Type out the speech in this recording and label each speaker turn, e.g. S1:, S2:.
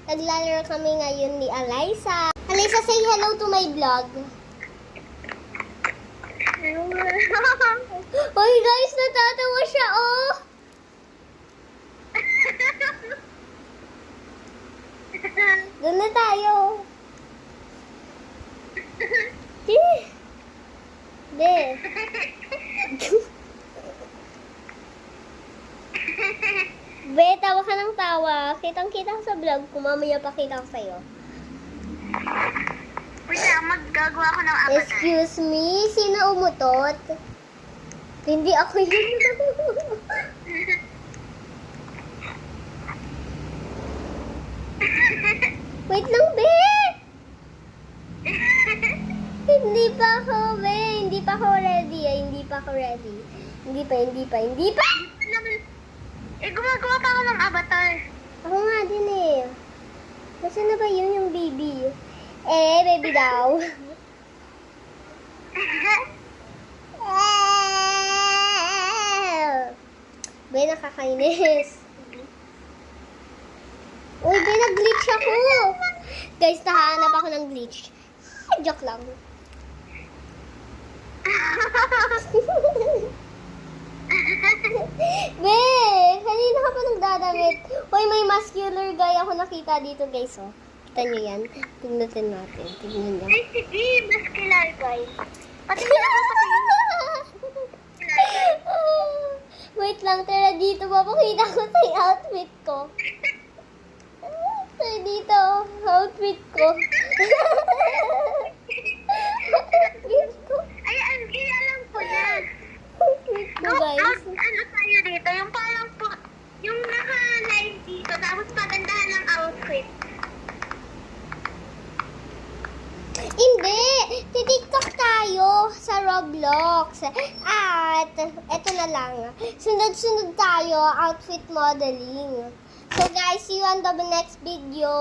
S1: Naglalaro kami ngayon ni Alyssa. Alyssa, say hello to my vlog. Hoy guys, natatawa siya, oh! Doon na tayo. De. Be, tawa ka ng tawa. Kitang-kita ko sa vlog ko. Mamaya pakita ko sa'yo.
S2: Pwede, maggagawa ko ng avatar.
S1: Excuse me? Sino umutot? Hindi ako yun. Wait lang, Be! Hindi pa ako, Be. Hindi pa ako ready. Hindi pa ako ready. Hindi pa!
S2: Gumagawa pa ako ng avatar.
S1: Ako nga din eh. Basta na ba yun yung baby? Baby daw. Be, nakakainis. Uy, Be, nag-glitch ako. Guys, nahanap ako ng glitch. Joke lang. Be, kanina ka pa nagdadamit. Uy, may muscular guy ako nakita dito, guys, oh. Kita nyo yan? Tignan natin. Tignan nyo.
S2: Ay, sige, muscular guy. Pati na ako
S1: Wait lang, tara dito. Papakita ko sa outfit ko. Tara dito, outfit ko. Outfit ko.
S2: Ay, alam ko na.
S1: Outfit ko, guys.
S2: Ano tayo dito? Yung parang po, yung naka-live dito, tapos pagandahan ng outfit.
S1: Hindi! Titiktok tayo sa Roblox. At, eto na lang. Sunod-sunod tayo, outfit modeling. So guys, see you on the next video.